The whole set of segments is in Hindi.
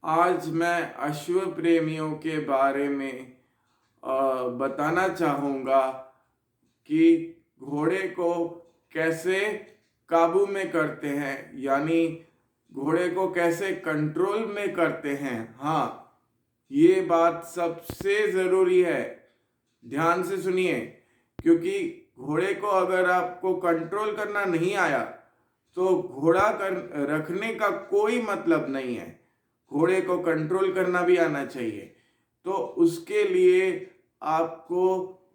आज मैं अश्व प्रेमियों के बारे में बताना चाहूँगा कि घोड़े को कैसे काबू में करते हैं, यानी घोड़े को कैसे कंट्रोल में करते हैं। हाँ, ये बात सबसे ज़रूरी है, ध्यान से सुनिए। क्योंकि घोड़े को अगर आपको कंट्रोल करना नहीं आया तो घोड़ा कर रखने का कोई मतलब नहीं है। घोड़े को कंट्रोल करना भी आना चाहिए। तो उसके लिए आपको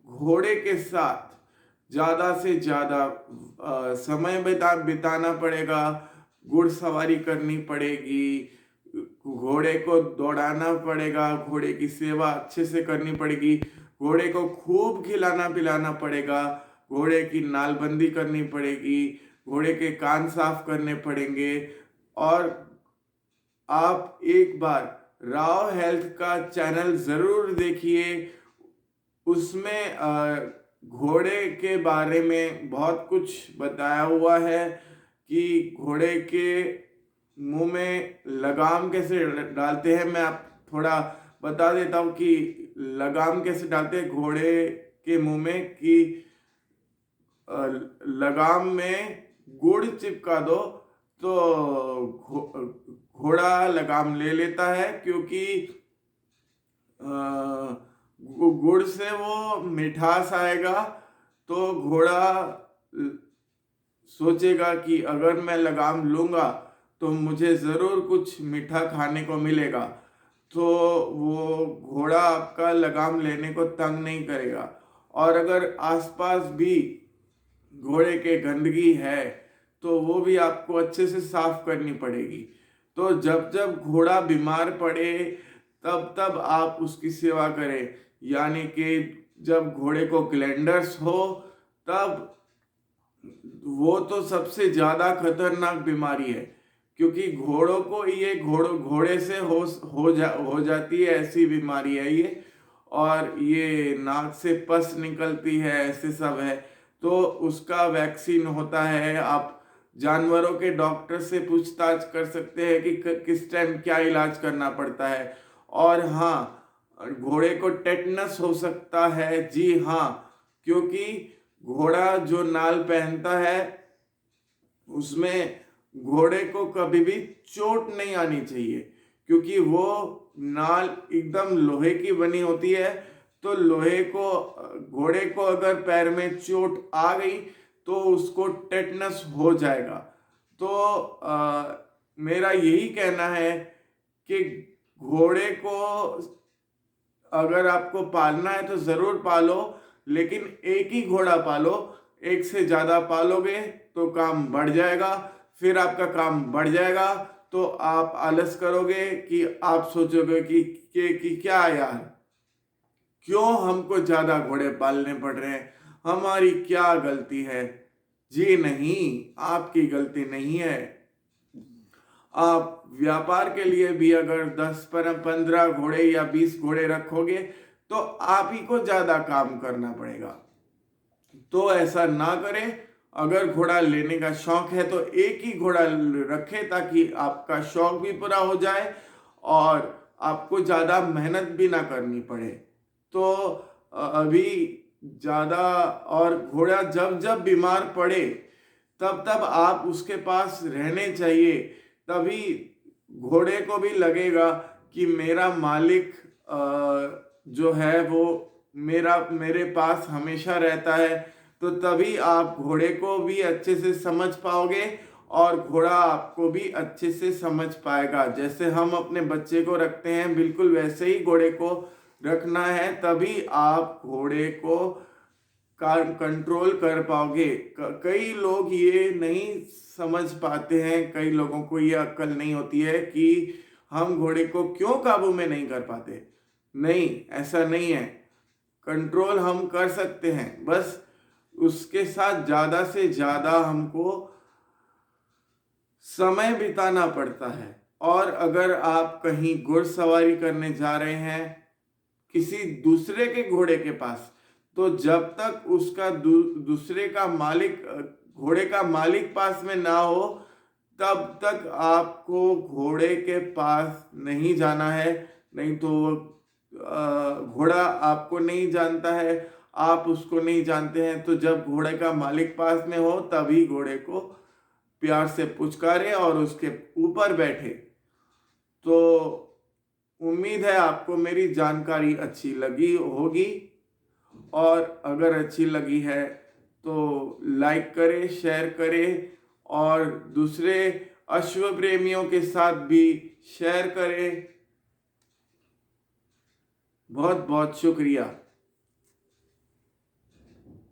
घोड़े के साथ ज़्यादा से ज़्यादा समय बिताना पड़ेगा, घुड़सवारी करनी पड़ेगी, घोड़े को दौड़ाना पड़ेगा, घोड़े की सेवा अच्छे से करनी पड़ेगी, घोड़े को खूब खिलाना पिलाना पड़ेगा, घोड़े की नालबंदी करनी पड़ेगी, घोड़े के कान साफ करने पड़ेंगे। और आप एक बार राव हेल्थ का चैनल ज़रूर देखिए। उसमें घोड़े के बारे में बहुत कुछ बताया हुआ है कि घोड़े के मुंह में लगाम कैसे डालते हैं। मैं आप थोड़ा बता देता हूँ कि लगाम कैसे डालते हैं घोड़े के मुंह में। कि लगाम में गुड़ चिपका दो तो घोड़ा लगाम ले लेता है, क्योंकि गुड़ से वो मिठास आएगा। तो घोड़ा सोचेगा कि अगर मैं लगाम लूंगा तो मुझे ज़रूर कुछ मीठा खाने को मिलेगा। तो वो घोड़ा आपका लगाम लेने को तंग नहीं करेगा। और अगर आसपास भी घोड़े के गंदगी है तो वो भी आपको अच्छे से साफ करनी पड़ेगी। तो जब जब घोड़ा बीमार पड़े तब तब आप उसकी सेवा करें, यानी कि जब घोड़े को ग्लैंडर्स हो तब। वो तो सबसे ज़्यादा खतरनाक बीमारी है, क्योंकि घोड़ों को ये घोड़े से हो जाती है, ऐसी बीमारी है ये। और ये नाक से पस निकलती है, ऐसे सब है। तो उसका वैक्सीन होता है। आप जानवरों के डॉक्टर से पूछताछ कर सकते हैं कि किस टाइम क्या इलाज करना पड़ता है। और हाँ, घोड़े को टेटनस हो सकता है, जी हाँ, क्योंकि घोड़ा जो नाल पहनता है उसमें घोड़े को कभी भी चोट नहीं आनी चाहिए, क्योंकि वो नाल एकदम लोहे की बनी होती है। तो लोहे को घोड़े को अगर पैर में चोट आ गई तो उसको टेटनस हो जाएगा। तो मेरा यही कहना है कि घोड़े को अगर आपको पालना है तो ज़रूर पालो, लेकिन एक ही घोड़ा पालो। एक से ज़्यादा पालोगे तो काम बढ़ जाएगा। फिर आपका काम बढ़ जाएगा तो आप आलस करोगे कि आप सोचोगे कि क्या यार, क्यों हमको ज़्यादा घोड़े पालने पड़ रहे हैं, हमारी क्या गलती है। जी नहीं, आपकी गलती नहीं है। आप व्यापार के लिए भी अगर 10 पर 15 घोड़े या 20 घोड़े रखोगे तो आप ही को ज्यादा काम करना पड़ेगा। तो ऐसा ना करें। अगर घोड़ा लेने का शौक है तो एक ही घोड़ा रखें, ताकि आपका शौक भी पूरा हो जाए और आपको ज्यादा मेहनत भी ना करनी पड़े। तो अभी ज्यादा, और घोड़ा जब जब बीमार पड़े तब तब आप उसके पास रहने चाहिए। तभी घोड़े को भी लगेगा कि मेरा मालिक जो है वो मेरे पास हमेशा रहता है। तो तभी आप घोड़े को भी अच्छे से समझ पाओगे और घोड़ा आपको भी अच्छे से समझ पाएगा। जैसे हम अपने बच्चे को रखते हैं, बिल्कुल वैसे ही घोड़े को रखना है, तभी आप घोड़े को कंट्रोल कर पाओगे। कई लोग ये नहीं समझ पाते हैं, कई लोगों को ये अक्ल नहीं होती है कि हम घोड़े को क्यों काबू में नहीं कर पाते। नहीं, ऐसा नहीं है। कंट्रोल हम कर सकते हैं, बस उसके साथ ज़्यादा से ज़्यादा हमको समय बिताना पड़ता है। और अगर आप कहीं घुड़सवारी करने जा रहे हैं किसी दूसरे के घोड़े के पास, तो जब तक उसका दूसरे का मालिक घोड़े का मालिक पास में ना हो तब तक आपको घोड़े के पास नहीं जाना है, नहीं तो घोड़ा आपको नहीं जानता है, आप उसको नहीं जानते हैं। तो जब घोड़े का मालिक पास में हो तभी घोड़े को प्यार से पुचकारे और उसके ऊपर बैठे। तो उम्मीद है आपको मेरी जानकारी अच्छी लगी होगी, और अगर अच्छी लगी है तो लाइक करें, शेयर करें और दूसरे अश्व प्रेमियों के साथ भी शेयर करें। बहुत बहुत शुक्रिया।